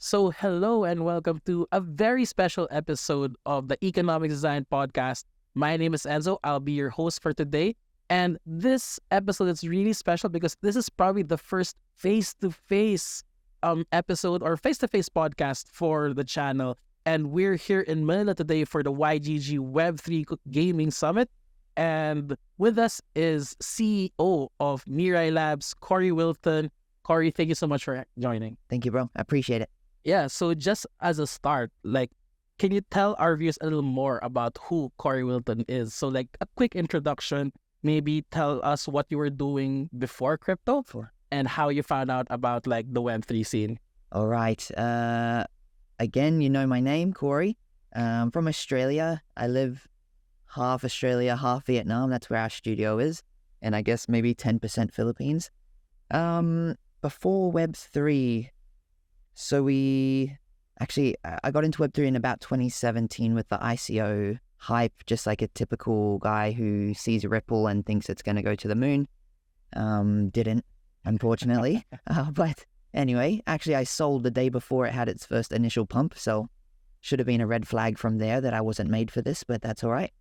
So, hello and welcome to a very special episode of the Economics Design Podcast. My name is Enzo. I'll be your host for today. And this episode is really special because this is probably the first face-to-face episode or face-to-face podcast for the channel. And we're here in Manila today for the YGG Web3 Gaming Summit. And with us is CEO of Mirai Labs, Corey Wilton. Corey, thank you so much for joining. Thank you, bro. I appreciate it. Yeah, so just as a start, can you tell our viewers a little more about who Corey Wilton is? So, a quick introduction, maybe tell us what you were doing before crypto and how you found out about, the Web3 scene. All right. Again, you know my name, Corey. I'm from Australia. I live half Australia, half Vietnam. That's where our studio is. And I guess maybe 10% Philippines. Before Web3... So I got into Web3 in about 2017 with the ICO hype, just like a typical guy who sees Ripple and thinks it's going to go to the moon. Didn't, unfortunately. But anyway, actually I sold the day before it had its first initial pump. So should have been a red flag from there that I wasn't made for this, but that's all right.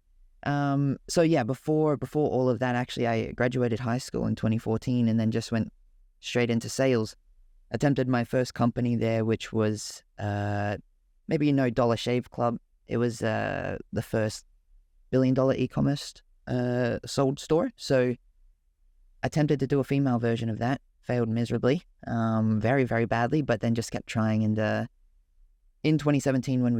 So yeah, before all of that, actually I graduated high school in 2014 and then just went straight into sales. Attempted my first company there, which was, maybe Dollar Shave Club. It was the first $1 billion e-commerce sold store. So attempted to do a female version of that, failed miserably, very, very badly, but then just kept trying. And in 2017, when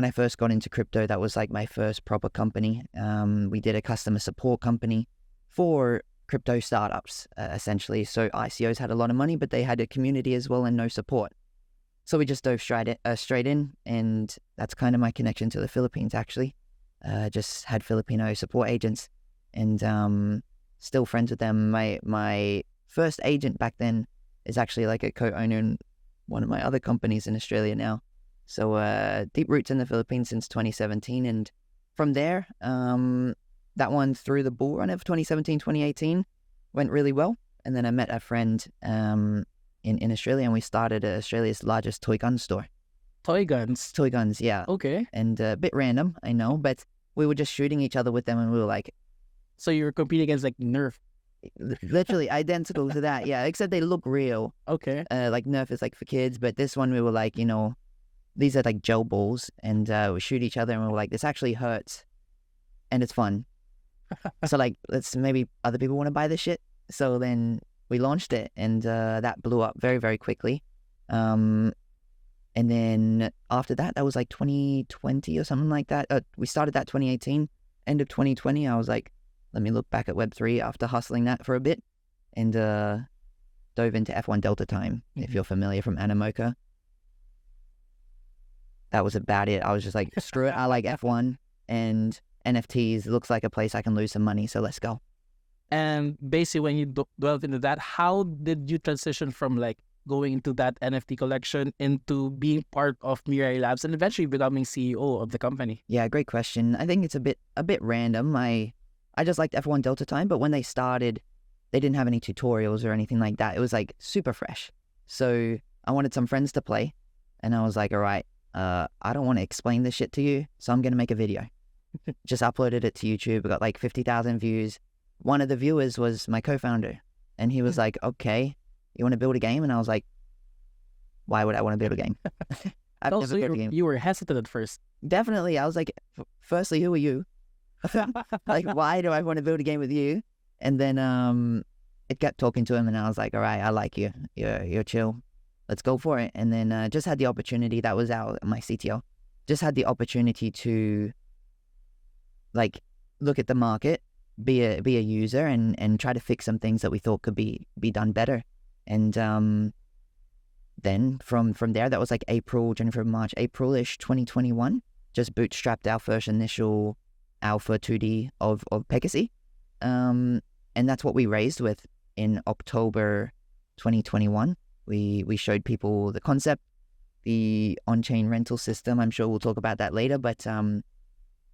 I first got into crypto, that was my first proper company. We did a customer support company for crypto startups, essentially. So ICOs had a lot of money, but they had a community as well and no support. So we just dove straight in, and that's kind of my connection to the Philippines, actually. Just had Filipino support agents, and still friends with them. My first agent back then is actually a co-owner in one of my other companies in Australia now. So deep roots in the Philippines since 2017, and from there, that one through the bull run of 2017, 2018 went really well. And then I met a friend in Australia, and we started Australia's largest toy gun store. Toy guns? Toy guns, yeah. Okay. And a bit random, I know, but we were just shooting each other with them, and we were like... So you were competing against Nerf? Literally identical to that, yeah, except they look real. Okay. Nerf is for kids, but this one we were these are gel balls, and we shoot each other, and we were this actually hurts, and it's fun. So let's maybe other people want to buy this shit. So then we launched it, and that blew up very, very quickly. And then after that was 2020 or something like that. We started that 2018. End of 2020, I was let me look back at Web3 after hustling that for a bit, and dove into F1 Delta Time, if you're familiar, from Animoca. That was about it. I was just screw it. I like F1 and NFTs. Looks like a place I can lose some money, so let's go. And basically, when you delved into that, how did you transition from going into that NFT collection into being part of Mirai Labs and eventually becoming CEO of the company? Yeah, great question. I think it's a bit random. I just liked F1 Delta Time, but when they started, they didn't have any tutorials or anything like that. It was super fresh. So I wanted some friends to play, and I was all right, I don't want to explain this shit to you, so I'm gonna make a video. Just uploaded it to YouTube. I got 50,000 views. One of the viewers was my co-founder, and he was okay, you want to build a game? And I was why would I want to build a game? I've never built a game. You were hesitant at first. Definitely. I was firstly, who are you? Why do I want to build a game with you? And then it kept talking to him, and I was all right, I like you. You're chill. Let's go for it. And then just had the opportunity. That was my CTO. Just had the opportunity to look at the market, be a user, and try to fix some things that we thought could be done better. And then from there, that was January, March, April-ish 2021, just bootstrapped our first initial alpha 2D of Pegasus. And that's what we raised with in October 2021. We showed people the concept, the on-chain rental system. I'm sure we'll talk about that later, but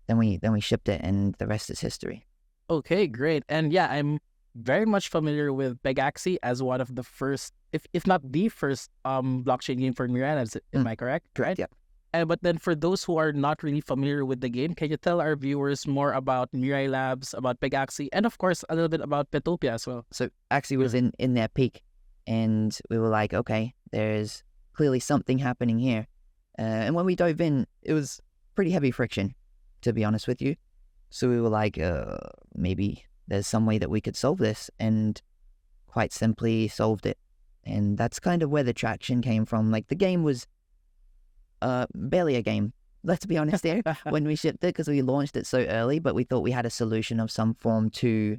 then we shipped it, and the rest is history. Okay, great. And yeah, I'm very much familiar with Pegaxi as one of the first, if not the first, blockchain game for Mirai. Am I correct? Correct. Right? But then for those who are not really familiar with the game, can you tell our viewers more about Mirai Labs, about Pegaxi, and of course a little bit about Petopia as well? So Axie was in their peak, and we were like, okay, there's clearly something happening here. And when we dove in, it was pretty heavy friction, to be honest with you. So we were like, maybe there's some way that we could solve this, and quite simply solved it. And that's kind of where the traction came from. Like, the game was barely a game, let's be honest there, when we shipped it, because we launched it so early, but we thought we had a solution of some form to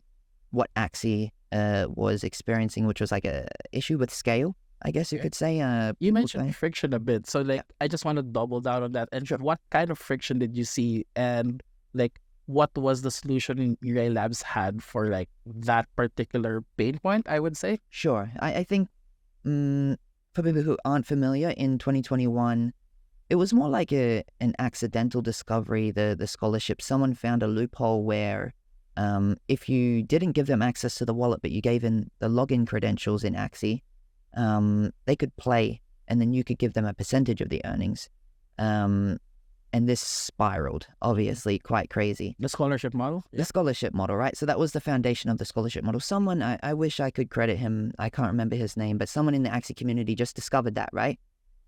what Axie was experiencing, which was like a issue with scale, I guess you could say. You mentioned friction a bit, so like I just want to double down on that. And what kind of friction did you see, and like what was the solution Mirai Labs had for like that particular pain point, I would say? Sure. I think for people who aren't familiar, in 2021, it was more like an accidental discovery, the scholarship. Someone found a loophole where if you didn't give them access to the wallet, but you gave in the login credentials in Axie, they could play, and then you could give them a percentage of the earnings. And this spiraled, obviously, quite crazy. The scholarship model? The scholarship model, right? So that was the foundation of the scholarship model. Someone, I wish I could credit him, I can't remember his name, but someone in the Axie community just discovered that, right?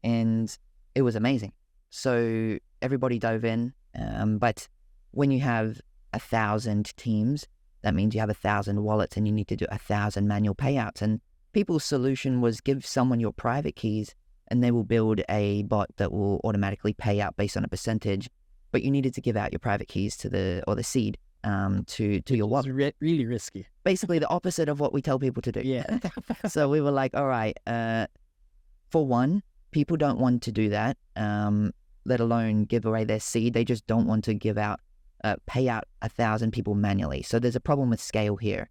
And it was amazing. So everybody dove in. But when you have 1,000 teams, that means you have 1,000 wallets, and you need to do 1,000 manual payouts. And people's solution was give someone your private keys, and they will build a bot that will automatically pay out based on a percentage. But you needed to give out your private keys to the seed to your wallet. It's really risky. Basically the opposite of what we tell people to do. Yeah. So we were like, all right, for one, people don't want to do that, let alone give away their seed. They just don't want to pay out 1,000 people manually. So there's a problem with scale here.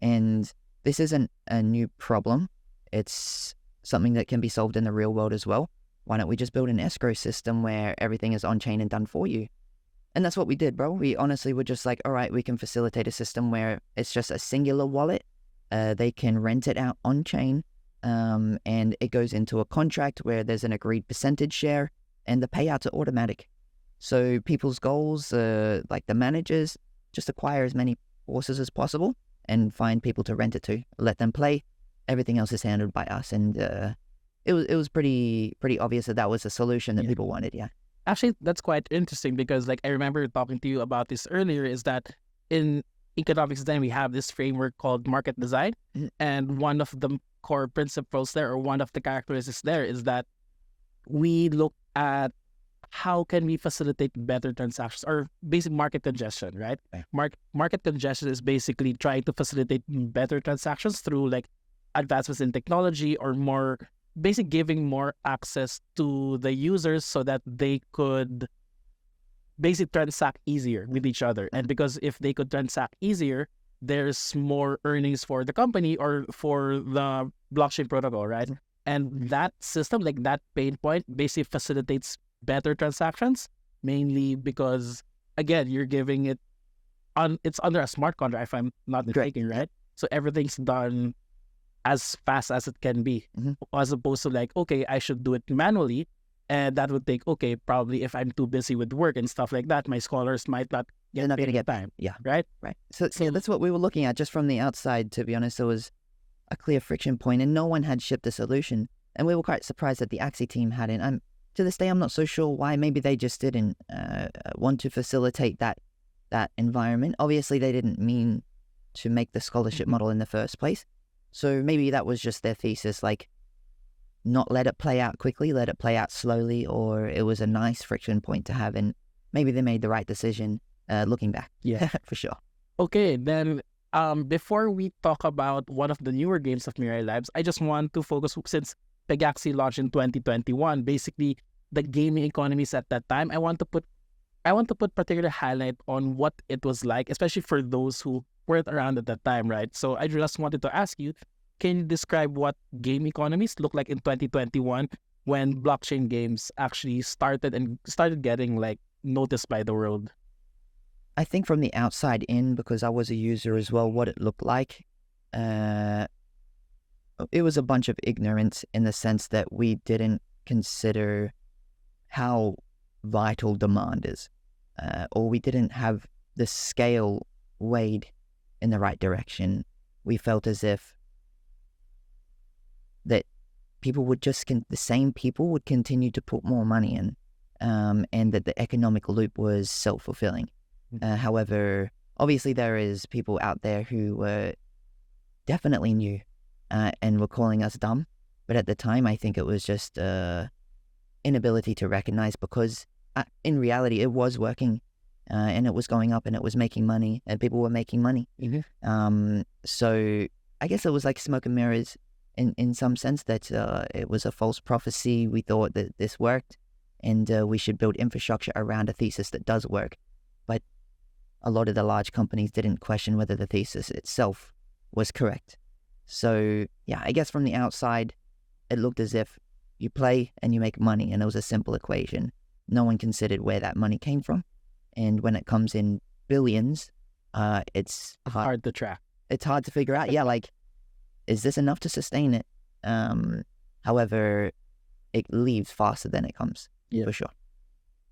And this isn't a new problem. It's something that can be solved in the real world as well. Why don't we just build an escrow system where everything is on-chain and done for you? And that's what we did, bro. We honestly were just like, all right, we can facilitate a system where it's just a singular wallet. They can rent it out on-chain, and it goes into a contract where there's an agreed percentage share, and the payouts are automatic. So people's goals, like the managers, just acquire as many horses as possible and find people to rent it to, let them play. Everything else is handled by us, and it was pretty obvious that was a solution that people wanted. Yeah, actually, that's quite interesting, because like I remember talking to you about this earlier. Is that in economics design we have this framework called market design, and one of the core principles there, or one of the characteristics there, is that we look at how can we facilitate better transactions, or basic market congestion, right? Market congestion is basically trying to facilitate better transactions through like advancements in technology, or more basic giving more access to the users so that they could basically transact easier with each other. And because if they could transact easier, there's more earnings for the company or for the blockchain protocol, right? And that system, like that pain point, basically facilitates better transactions, mainly because, again, you're giving it it's under a smart contract, if I'm not mistaken, right? So everything's done as fast as it can be, as opposed to like, okay, I should do it manually, and that would take, okay, probably if I'm too busy with work and stuff like that, my scholars might not get not going to get time. Yeah. Right? So yeah, that's what we were looking at just from the outside, to be honest. There was a clear friction point, and no one had shipped a solution. And we were quite surprised that the Axie team hadn't. To this day, I'm not so sure why. Maybe they just didn't want to facilitate that environment. Obviously, they didn't mean to make the scholarship model in the first place. So maybe that was just their thesis, like not let it play out quickly, let it play out slowly, or it was a nice friction point to have, and maybe they made the right decision looking back. Yeah, for sure. Okay, then before we talk about one of the newer games of Mirai Labs, I just want to focus, since Pegaxi launched in 2021, basically the gaming economies at that time. I want to put particular highlight on what it was like, especially for those who weren't around at that time, right? So I just wanted to ask you, can you describe what game economies look like in 2021 when blockchain games actually started getting like noticed by the world? I think from the outside in, because I was a user as well, what it looked like, it was a bunch of ignorance in the sense that we didn't consider how vital demand is, or we didn't have the scale weighed in the right direction. We felt as if that people would just, the same people would continue to put more money in, and that the economic loop was self-fulfilling. However, obviously there is people out there who were definitely new and were calling us dumb, but at the time I think it was just inability to recognize, because in reality it was working, and it was going up and it was making money and people were making money. So I guess it was like smoke and mirrors in some sense, that it was a false prophecy. We thought that this worked and we should build infrastructure around a thesis that does work. But a lot of the large companies didn't question whether the thesis itself was correct. So yeah, I guess from the outside, it looked as if you play and you make money, and it was a simple equation. No one considered where that money came from. And when it comes in billions, it's hard to track. It's hard to figure out. Yeah, like, is this enough to sustain it? However, it leaves faster than it comes, for sure.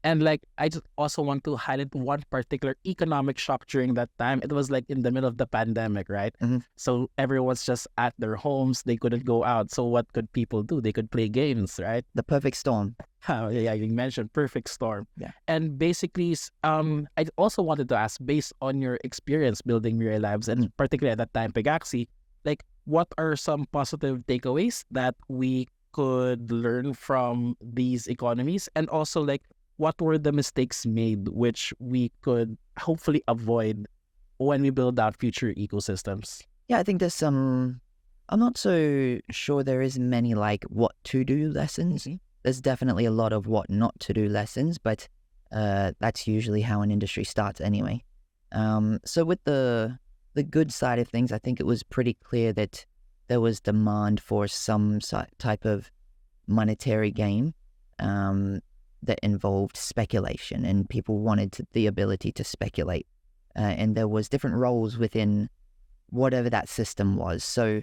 And like, I just also want to highlight one particular economic shock during that time. It was like in the middle of the pandemic, right? So everyone's just at their homes. They couldn't go out. So what could people do? They could play games, right? The perfect storm. Yeah, you mentioned perfect storm. Yeah. And basically, I also wanted to ask, based on your experience building Mirai Labs, and particularly at that time, Axie, like, what are some positive takeaways that we could learn from these economies? And also, like, what were the mistakes made which we could hopefully avoid when we build out future ecosystems? Yeah, I think there's some, I'm not so sure there is many like what to do lessons. There's definitely a lot of what not to do lessons, but that's usually how an industry starts anyway. So with the good side of things, I think it was pretty clear that there was demand for some type of monetary game that involved speculation, and people wanted the ability to speculate. And there was different roles within whatever that system was. So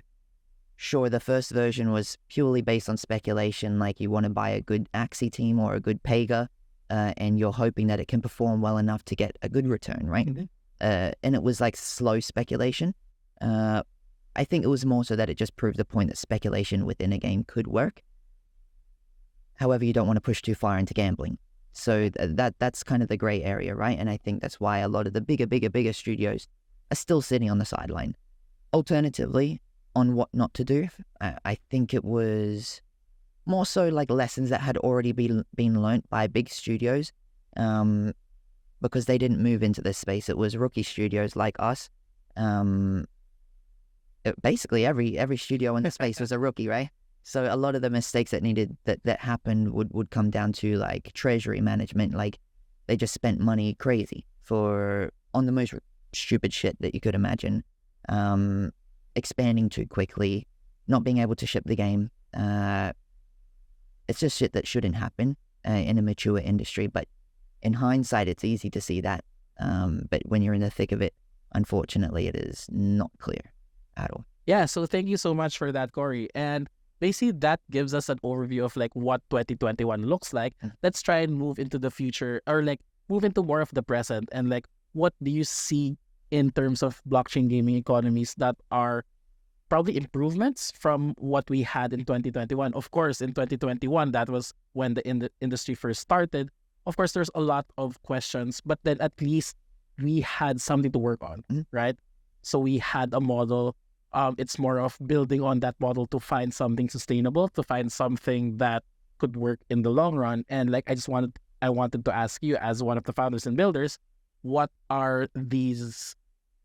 sure, the first version was purely based on speculation, like you want to buy a good Axie team or a good Pega, and you're hoping that it can perform well enough to get a good return, right? And it was like slow speculation. I think it was more so that it just proved the point that speculation within a game could work. However, you don't want to push too far into gambling. So that's kind of the gray area, right? And I think that's why a lot of the bigger studios are still sitting on the sideline. Alternatively, on what not to do, I think it was more so like lessons that had already been learnt by big studios, because they didn't move into this space. It was rookie studios like us. Basically, every studio in the space was a rookie, right? So a lot of the mistakes that happened would come down to like treasury management. Like they just spent money crazy on the most stupid shit that you could imagine. Expanding too quickly, not being able to ship the game. It's just shit that shouldn't happen in a mature industry. But in hindsight, it's easy to see that. But when you're in the thick of it, unfortunately, it is not clear at all. Yeah, so thank you so much for that, Corey. And basically, that gives us an overview of like what 2021 looks like. Let's try and move into the future, or like move into more of the present. And like, what do you see in terms of blockchain gaming economies that are probably improvements from what we had in 2021? Of course, in 2021, that was when the industry first started. Of course, there's a lot of questions, but then at least we had something to work on, right? So we had a model. It's more of building on that model to find something sustainable, to find something that could work in the long run. And like, I wanted to ask you, as one of the founders and builders, what are these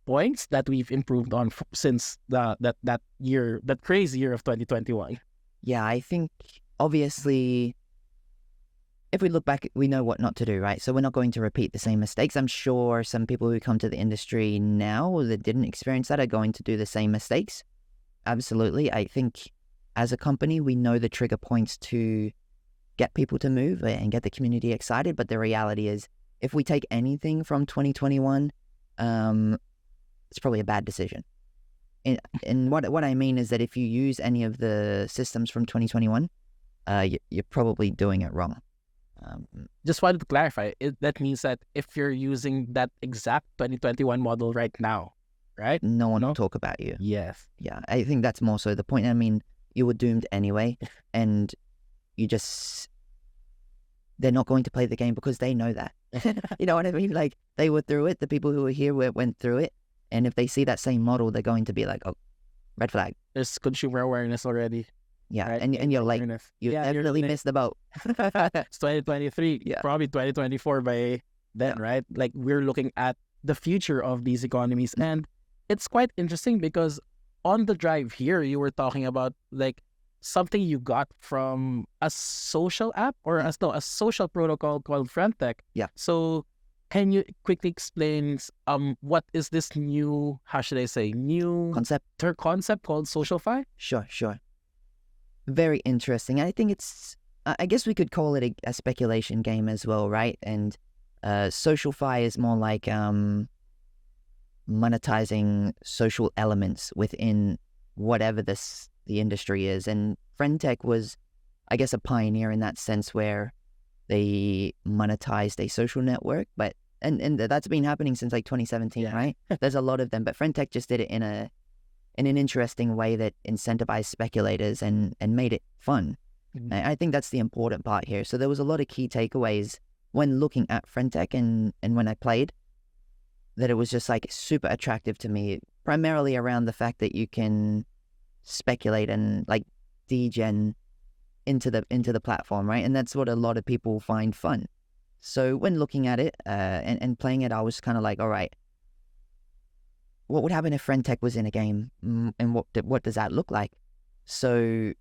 points that we've improved on since that crazy year of 2021? Yeah, I think obviously, if we look back, we know what not to do, right? So we're not going to repeat the same mistakes. I'm sure some people who come to the industry now that didn't experience that are going to do the same mistakes. Absolutely. I think as a company, we know the trigger points to get people to move and get the community excited. But the reality is, if we take anything from 2021, it's probably a bad decision. And what I mean is that if you use any of the systems from 2021, you're probably doing it wrong. Just wanted to clarify, that means that if you're using that exact 2021 model right now, right? No one will talk about you. Yes. Yeah, I think that's more so the point. I mean, you were doomed anyway, and they're not going to play the game because they know that. You know what I mean? Like, they were through it. The people who were here went through it. And if they see that same model, they're going to be like, oh, red flag. There's consumer awareness already. Yeah, right? and you're like, you definitely missed the boat. It's 2023, Yeah. probably 2024 by then, right? Like, we're looking at the future of these economies. And it's quite interesting because on the drive here, you were talking about like something you got from a social app or a social protocol called FriendTech. Yeah. So can you quickly explain what is this new, how should I say, new concept called SocialFi? Sure. Very interesting. I think I guess we could call it a speculation game as well, right? And SocialFi is more like monetizing social elements within whatever the industry is. And FriendTech was, I guess, a pioneer in that sense where they monetized a social network, but and that's been happening since like 2017, right? There's a lot of them, but FriendTech just did it in an interesting way that incentivized speculators and made it fun. Mm-hmm. I think that's the important part here. So there was a lot of key takeaways when looking at FriendTech and when I played, that it was just like super attractive to me, primarily around the fact that you can speculate and like degen into the platform, right? And that's what a lot of people find fun. So when looking at it and playing it, I was kind of like, all right, what would happen if FriendTech was in a game, and what does that look like? So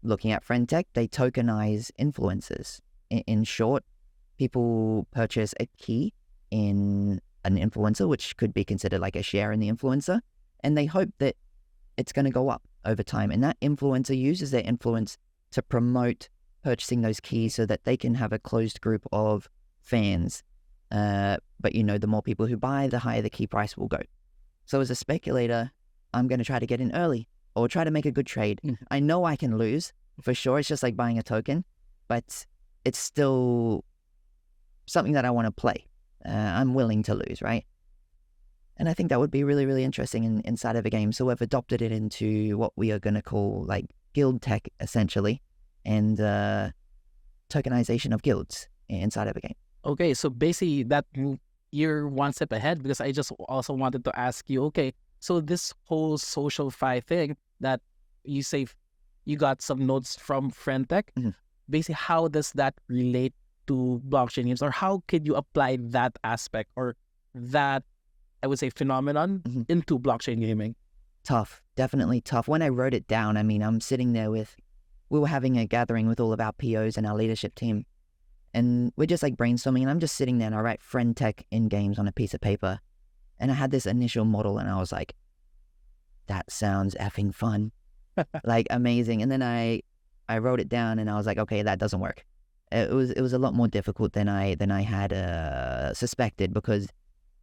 looking at FriendTech, they tokenize influencers. In short, people purchase a key in an influencer, which could be considered like a share in the influencer, and they hope that it's going to go up over time. And that influencer uses their influence to promote purchasing those keys so that they can have a closed group of fans. But you know, the more people who buy, the higher the key price will go. So as a speculator, I'm going to try to get in early or try to make a good trade. Mm-hmm. I know I can lose for sure. It's just like buying a token, but it's still something that I want to play. I'm willing to lose, right? And I think that would be really, really interesting inside of a game. So we've adopted it into what we are going to call like guild tech, essentially, and tokenization of guilds inside of a game. Okay, so basically that you're one step ahead, because I just also wanted to ask you, okay, so this whole SocialFi thing that you say you got some notes from FriendTech, mm-hmm. basically how does that relate to blockchain games, or how could you apply that aspect or that, I would say, phenomenon mm-hmm. into blockchain gaming? Tough, definitely tough. When I wrote it down, I mean, I'm sitting there we were having a gathering with all of our POs and our leadership team, and we're just like brainstorming, and I'm just sitting there and I write FriendTech in games on a piece of paper, and I had this initial model and I was like, that sounds effing fun, like amazing. And then I wrote it down and I was like, okay, that doesn't work. It was a lot more difficult than I had suspected, because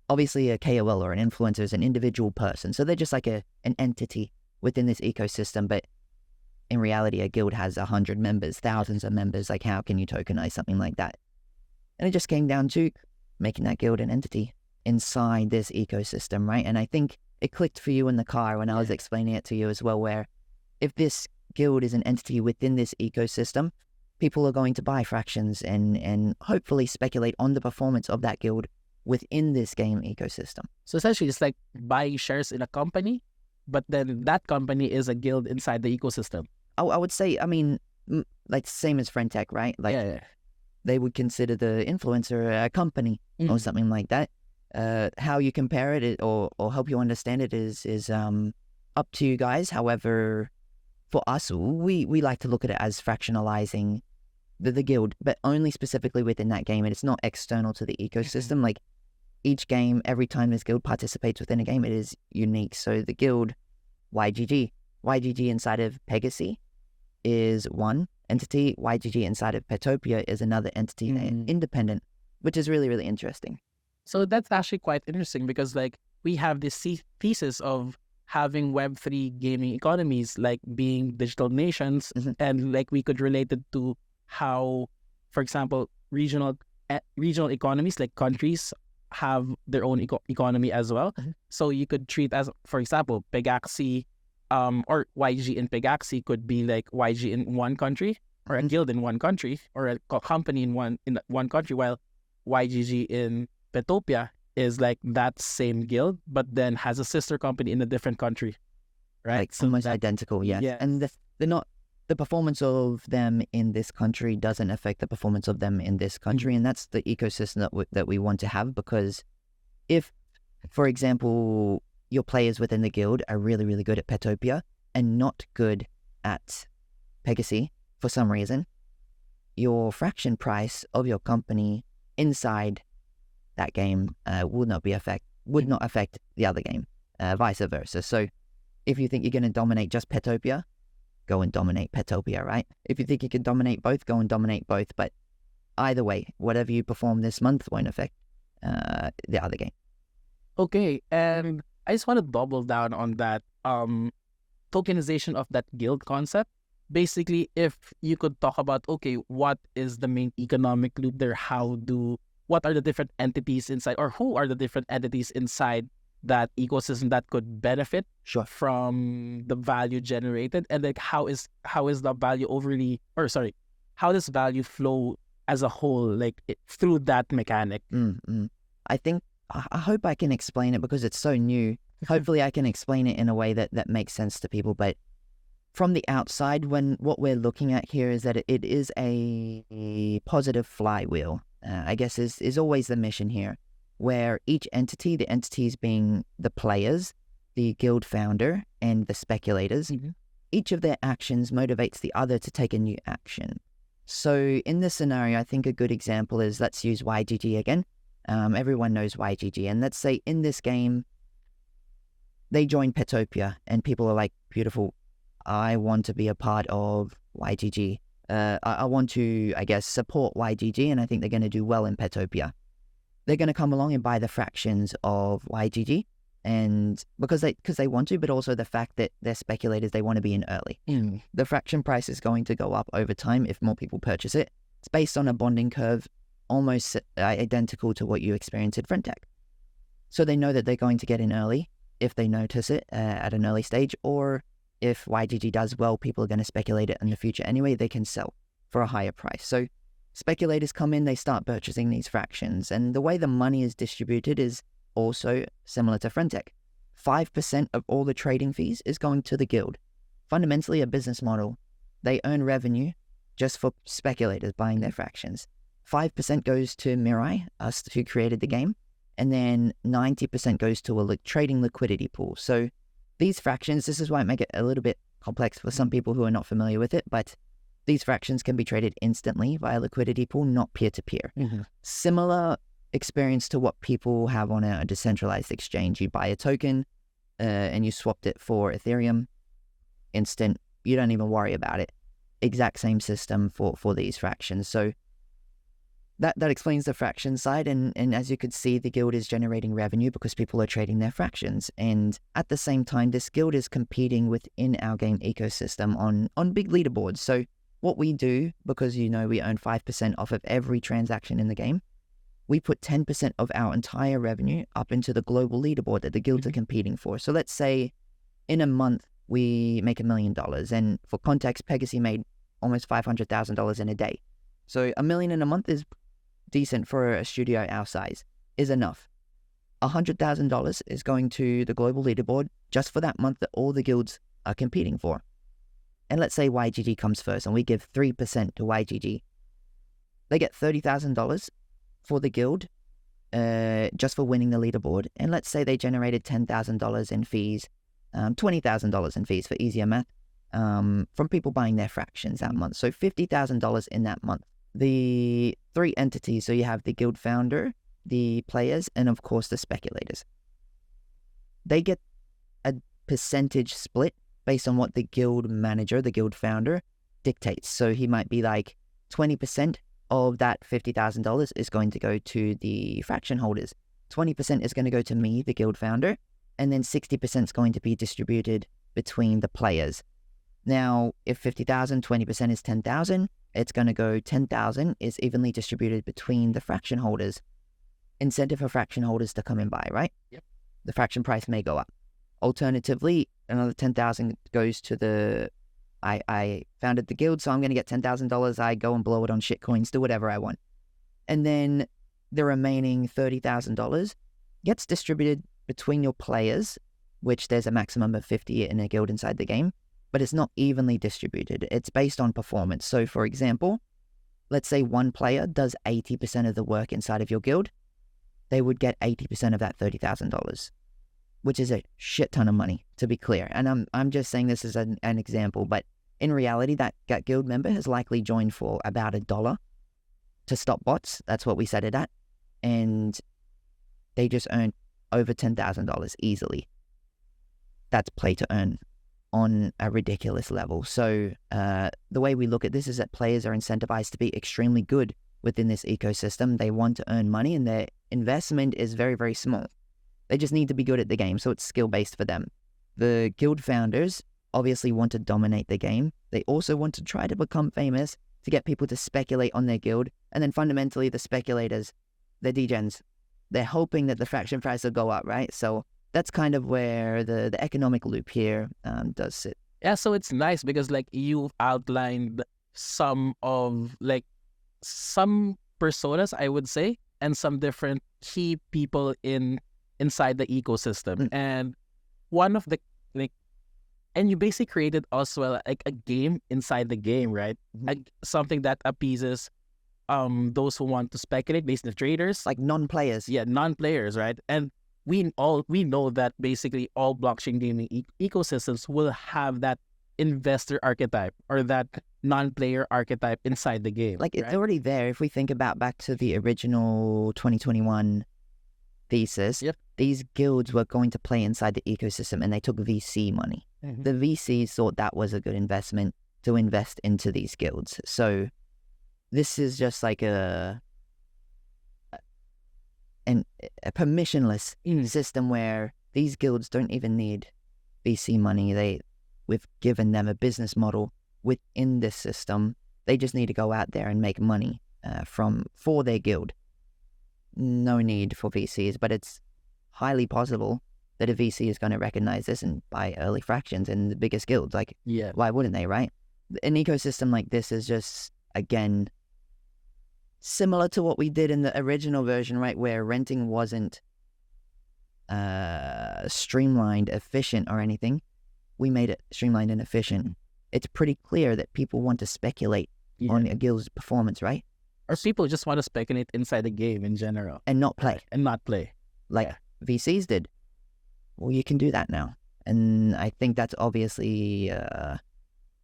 obviously a KOL or an influencer is an individual person, so they're just like an entity within this ecosystem. But in reality, a guild has 100 members, thousands of members. Like, how can you tokenize something like that? And it just came down to making that guild an entity inside this ecosystem, right? And I think it clicked for you in the car when I was explaining it to you as well, where if this guild is an entity within this ecosystem, people are going to buy fractions and hopefully speculate on the performance of that guild within this game ecosystem. So essentially, it's like buying shares in a company, but then that company is a guild inside the ecosystem. I would say, I mean, like same as FriendTech, right? Like they would consider the influencer a company mm-hmm. or something like that. How you compare it or help you understand it is up to you guys. However, for us, we like to look at it as fractionalizing the guild, but only specifically within that game, and it's not external to the ecosystem. Mm-hmm. Like each game, every time this guild participates within a game, it is unique. So the guild YGG inside of Pegasus is one entity. YGG inside of Petopia is another entity, mm-hmm. independent, which is really, really interesting. So that's actually quite interesting, because like we have this thesis of having Web3 gaming economies, like being digital nations, and like we could relate it to how, for example, regional economies like countries have their own economy as well. So you could treat as, for example, Pegaxi, or YG in Pegaxi could be like YG in one country, or a guild in one country, or a company in one country, while YGG in Petopia is like that same guild, but then has a sister company in a different country, right? Like almost identical, yes. Yeah. And they're not, the performance of them in this country doesn't affect the performance of them in this country. And that's the ecosystem that we want to have, because if, for example, your players within the guild are really, really good at Petopia and not good at Pegasus for some reason, your fraction price of your company inside that game would not affect the other game, vice versa. So if you think you're going to dominate just Petopia, go and dominate Petopia, right? If you think you can dominate both, go and dominate both. But either way, whatever you perform this month won't affect the other game. Okay, and I just want to double down on that tokenization of that guild concept. Basically, if you could talk about, okay, what is the main economic loop there? What are the different entities inside, or who are the different entities inside that ecosystem that could benefit from the value generated? And like, how is the value how does value flow as a whole, like through that mechanic? I think, I hope I can explain it because it's so new. Hopefully I can explain it in a way that makes sense to people. But from the outside, what we're looking at here is that it is a positive flywheel, I guess is always the mission here, where each entity, the entities being the players, the guild founder, and the speculators, each of their actions motivates the other to take a new action. So in this scenario, I think a good example is, let's use YGG again. Everyone knows YGG. And let's say in this game, they join Petopia and people are like, beautiful, I want to be a part of YGG. I want to, I guess, support YGG, and I think they're going to do well in Petopia. They're going to come along and buy the fractions of YGG, and because they want to, but also the fact that they're speculators, they want to be in early. The fraction price is going to go up over time if more people purchase it. It's based on a bonding curve almost identical to what you experience at Frentech. So they know that they're going to get in early if they notice it at an early stage, or if YGG does well, people are going to speculate it in the future anyway, they can sell for a higher price. So speculators come in, they start purchasing these fractions, and the way the money is distributed is also similar to Frentech. 5% of all the trading fees is going to the guild. Fundamentally a business model. They earn revenue just for speculators buying their fractions. 5% goes to Mirai, us who created the game, and then 90% goes to a trading liquidity pool. So these fractions, this is why I make it a little bit complex for some people who are not familiar with it, but these fractions can be traded instantly via liquidity pool, not peer-to-peer. Similar experience to what people have on a decentralized exchange. You buy a token and you swapped it for Ethereum, instant, you don't even worry about it. Exact same system for these fractions. So that explains the fraction side, and as you could see, the guild is generating revenue because people are trading their fractions. And at the same time, this guild is competing within our game ecosystem on big leaderboards. So what we do, because we earn 5% off of every transaction in the game, we put 10% of our entire revenue up into the global leaderboard that the guilds are competing for. So let's say in a month, we make $1 million. And for context, Pegasus made almost $500,000 in a day. So $1 million in a month is decent for a studio our size, is enough. $100,000 is going to the global leaderboard just for that month that all the guilds are competing for. And let's say YGG comes first and we give 3% to YGG. They get $30,000 for the guild just for winning the leaderboard. And let's say they generated $10,000 in fees, $20,000 in fees for easier math, from people buying their fractions that month. So $50,000 in that month. The three entities, so you have the guild founder, the players, and of course the speculators. They get a percentage split based on what the guild manager, the guild founder, dictates. So he might be like 20% of that $50,000 is going to go to the fraction holders. 20% is going to go to me, the guild founder, and then 60% is going to be distributed between the players. Now, if 50,000, 20% is 10,000, it's going to go 10,000 is evenly distributed between the fraction holders. Incentive for fraction holders to come and buy, right? Yep. The fraction price may go up. Alternatively, another 10,000 goes to I founded the guild, so I'm going to get $10,000. I go and blow it on shitcoins, do whatever I want. And then the remaining $30,000 gets distributed between your players, which there's a maximum of 50 in a guild inside the game, but it's not evenly distributed. It's based on performance. So for example, let's say one player does 80% of the work inside of your guild. They would get 80% of that $30,000, which is a shit ton of money, to be clear. And I'm just saying this as an example, but in reality, that guild member has likely joined for about $1 to stop bots. That's what we set it at. And they just earned over $10,000 easily. That's play to earn on a ridiculous level. So the way we look at this is that players are incentivized to be extremely good within this ecosystem. They want to earn money and their investment is very, very small. They just need to be good at the game, so it's skill-based for them. The guild founders obviously want to dominate the game. They also want to try to become famous to get people to speculate on their guild. And then fundamentally, the speculators, the degens, they're hoping that the fraction price will go up, right? So that's kind of where the economic loop here does sit. Yeah, so it's nice because like you outlined some personas, I would say, and some different key people inside the ecosystem. And one of the and you basically created also like a game inside the game, right? Like something that appeases those who want to speculate, basically the traders, like non-players. Yeah, non-players, right? And we know that basically all blockchain gaming ecosystems will have that investor archetype or that non-player archetype inside the game. Like it's already there. If we think about back to the original 2021 thesis, these guilds were going to play inside the ecosystem and they took VC money. The VCs thought that was a good investment to invest into these guilds. So this is just like a permissionless system where these guilds don't even need VC money. We've given them a business model within this system. They just need to go out there and make money for their guild. No need for VCs, but it's highly possible that a VC is going to recognize this and buy early fractions in the biggest guilds. Like, why wouldn't they, right? An ecosystem like this is just, again, similar to what we did in the original version, right? Where renting wasn't streamlined, efficient, or anything. We made it streamlined and efficient. It's pretty clear that people want to speculate on a guild's performance, right? Or people just want to speculate inside the game in general. And not play. Like VCs did. Well, you can do that now. And I think that's obviously a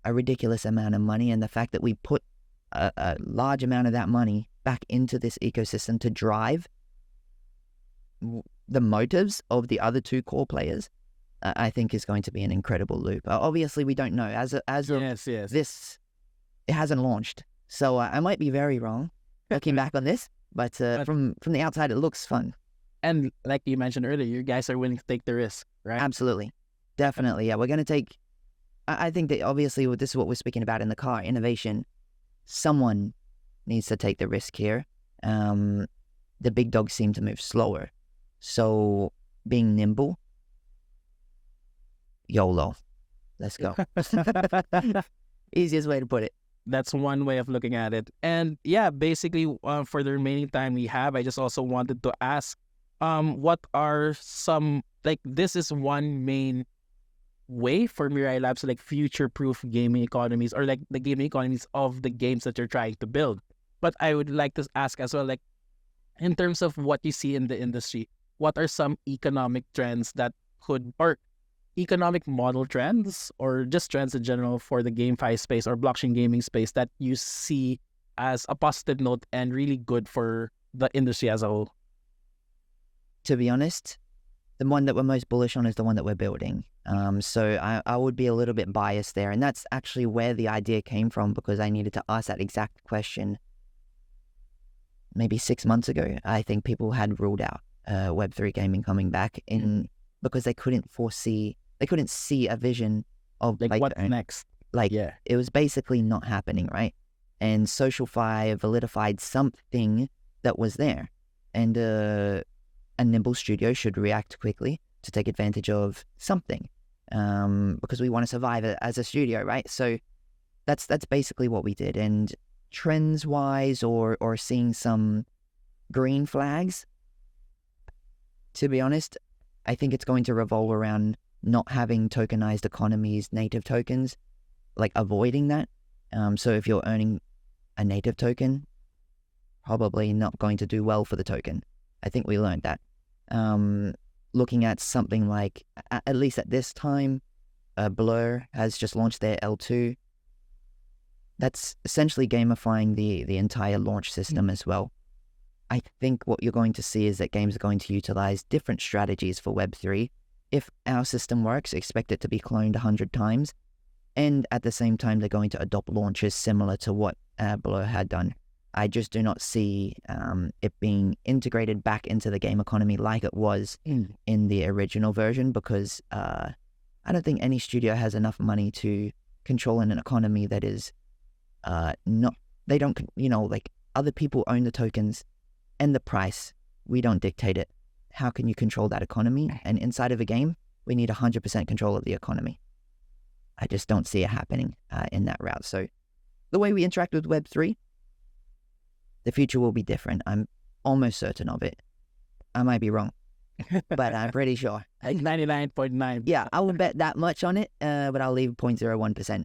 ridiculous amount of money. And the fact that we put a large amount of that money back into this ecosystem to drive the motives of the other two core players, I think is going to be an incredible loop. Obviously, we don't know. As of this, it hasn't launched. So I might be very wrong looking back on this. But from the outside, it looks fun. And like you mentioned earlier, you guys are willing to take the risk, right? Absolutely. Definitely. Yeah, we're going to take... I think that obviously this is what we're speaking about in the car, innovation. Someone needs to take the risk here. The big dogs seem to move slower. So being nimble, YOLO. Let's go. Easiest way to put it. That's one way of looking at it. And yeah, basically for the remaining time we have, I just also wanted to ask, what are some, like this is one main way for Mirai Labs to like future-proof gaming economies or like the gaming economies of the games that you're trying to build. But I would like to ask as well, like in terms of what you see in the industry, what are some economic trends that could, or economic model trends or just trends in general for the GameFi space or blockchain gaming space that you see as a positive note and really good for the industry as a whole? To be honest, the one that we're most bullish on is the one that we're building. So I would be a little bit biased there. And that's actually where the idea came from, because I needed to ask that exact question maybe 6 months ago. I think people had ruled out Web3 gaming coming back in because they couldn't see a vision of Like what next? like Yeah. it was basically not happening, right? And SocialFi validified something that was there, and a nimble studio should react quickly to take advantage of something, because we want to survive as a studio, right? So that's basically what we did. And trends wise, or seeing some green flags, to be honest, I think it's going to revolve around not having tokenized economies, native tokens, like avoiding that. So if you're earning a native token, probably not going to do well for the token. I think we learned that. Looking at something like, at least at this time, Blur has just launched their L2. That's essentially gamifying the entire launch system as well. I think what you're going to see is that games are going to utilize different strategies for Web3. If our system works, expect it to be cloned 100 times. And at the same time, they're going to adopt launches similar to what Blur had done. I just do not see it being integrated back into the game economy like it was in the original version, because I don't think any studio has enough money to control an economy that is they don't, like, other people own the tokens and the price. We don't dictate it. How can you control that economy? And inside of a game, we need 100% control of the economy. I just don't see it happening in that route. So the way we interact with Web3, the future will be different. I'm almost certain of it. I might be wrong, but I'm pretty sure. Like 99.9. Yeah, I wouldn't bet that much on it, but I'll leave 0.01%.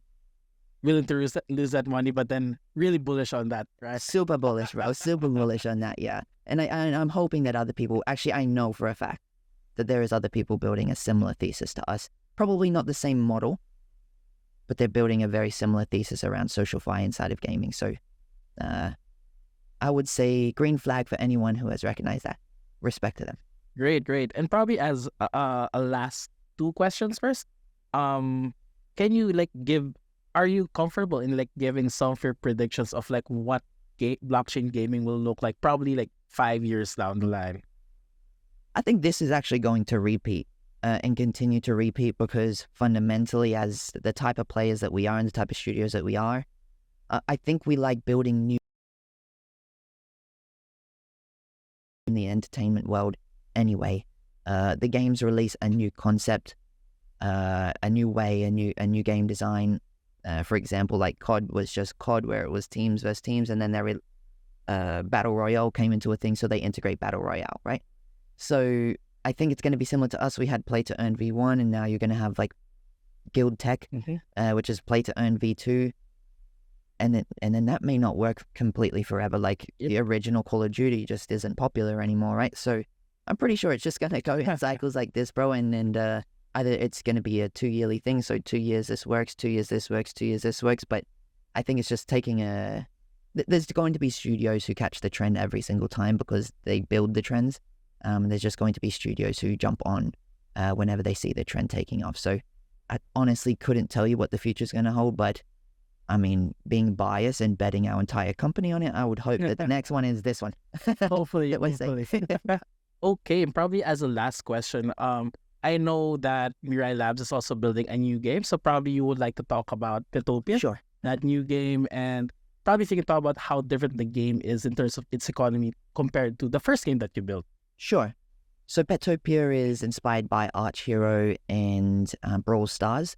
Willing to lose that money, but then really bullish on that, right? Super bullish, bro. Super bullish on that, yeah. And I'm hoping that other people, actually I know for a fact that there is other people building a similar thesis to us. Probably not the same model, but they're building a very similar thesis around SocialFi inside of gaming. So I would say green flag for anyone who has recognized that. Respect to them. Great. And probably as a last two questions first, can you are you comfortable in giving some of your predictions of what blockchain gaming will look like probably 5 years down the line? I think this is actually going to repeat and continue to repeat, because fundamentally, as the type of players that we are and the type of studios that we are, I think we like building new in the entertainment world anyway. The games release a new concept, a new way, a new game design. For example, like COD was just COD, where it was teams versus teams, and then Battle Royale came into a thing, so they integrate Battle Royale, right? So I think it's going to be similar to us. We had Play to Earn V1, and now you're going to have Guild Tech, which is Play to Earn V2, and then that may not work completely forever. The original Call of Duty just isn't popular anymore, right? So I'm pretty sure it's just going to go in cycles like this, bro, and either it's going to be a 2-yearly thing, so 2 years this works, 2 years this works, 2 years this works, but I think it's just taking there's going to be studios who catch the trend every single time because they build the trends. There's just going to be studios who jump on whenever they see the trend taking off. So I honestly couldn't tell you what the future's going to hold, but I mean, being biased and betting our entire company on it, I would hope that the next one is this one. Hopefully. Okay, and probably as a last question, I know that Mirai Labs is also building a new game, so probably you would like to talk about Petopia, Sure. that new game, and probably if you can talk about how different the game is in terms of its economy compared to the first game that you built. Sure. So Petopia is inspired by Arch Hero and Brawl Stars.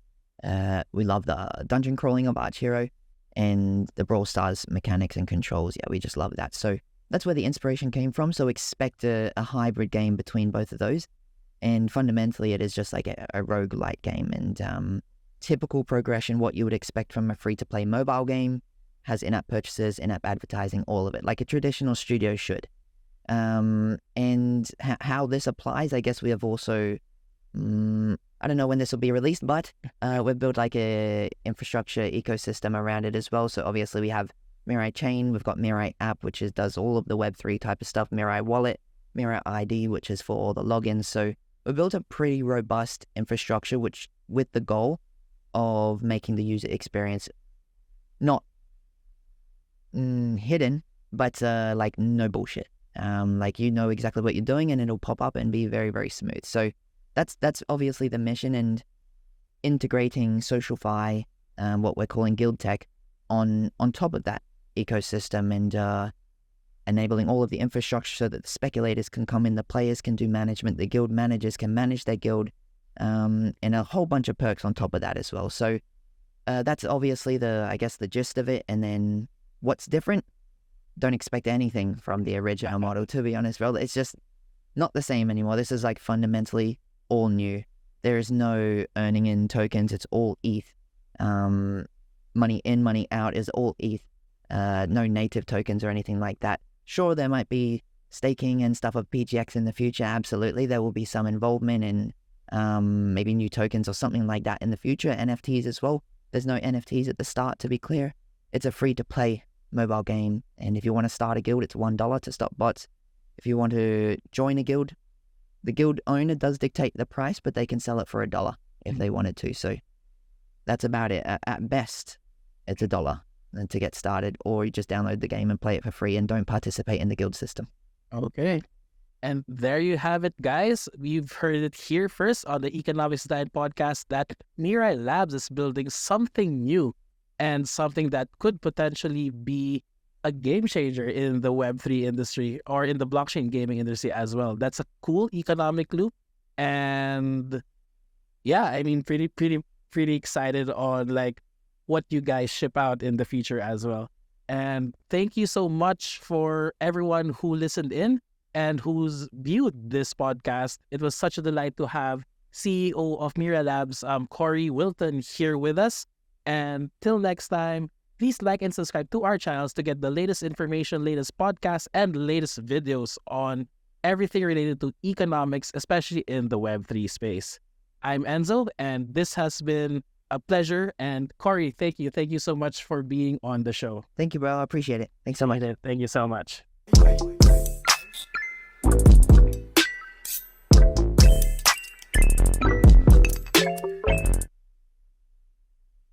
We love the dungeon crawling of Arch Hero and the Brawl Stars mechanics and controls. Yeah, we just love that. So that's where the inspiration came from. So expect a hybrid game between both of those. And fundamentally, it is just like a roguelike game. And typical progression, what you would expect from a free-to-play mobile game, has in-app purchases, in-app advertising, all of it, like a traditional studio should. And how this applies, I guess we have also, I don't know when this will be released, but we've built a infrastructure ecosystem around it as well. So obviously we have Mirai Chain, we've got Mirai App, which does all of the Web3 type of stuff, Mirai Wallet, Mirai ID, which is for all the logins. So we built a pretty robust infrastructure, which with the goal of making the user experience not hidden, but no bullshit. You know exactly what you're doing, and it'll pop up and be very, very smooth. So that's obviously the mission, and integrating SocialFi, what we're calling guild tech, on top of that ecosystem, and enabling all of the infrastructure so that the speculators can come in, the players can do management, the guild managers can manage their guild, and a whole bunch of perks on top of that as well. So that's obviously the gist of it. And then what's different? Don't expect anything from the original model, to be honest, bro. It's just not the same anymore. This is like fundamentally all new. There is no earning in tokens. It's all ETH. Money in, money out is all ETH. No native tokens or anything like that. Sure, there might be staking and stuff of PGX in the future. Absolutely. There will be some involvement in maybe new tokens or something like that in the future. NFTs as well. There's no NFTs at the start, to be clear. It's a free-to-play mobile game. And if you want to start a guild, it's $1 to stop bots. If you want to join a guild, the guild owner does dictate the price, but they can sell it for $1 if they wanted to. So that's about it. At best, it's $1 to get started, or you just download the game and play it for free and don't participate in the guild system. Okay. And there you have it, guys. You've heard it here first on the Economics Design podcast that Mirai Labs is building something new and something that could potentially be a game changer in the Web3 industry or in the blockchain gaming industry as well. That's a cool economic loop. And yeah, I mean, pretty excited on like what you guys ship out in the future as well. And thank you so much for everyone who listened in and who's viewed this podcast. It was such a delight to have CEO of Mirai Labs, Corey Wilton, here with us. And till next time, please like and subscribe to our channels to get the latest information, latest podcasts, and latest videos on everything related to economics, especially in the Web3 space. I'm Enzo, and this has been a pleasure. And Corey, thank you. Thank you so much for being on the show. Thank you, bro. I appreciate it. Thanks so much. Thank you so much.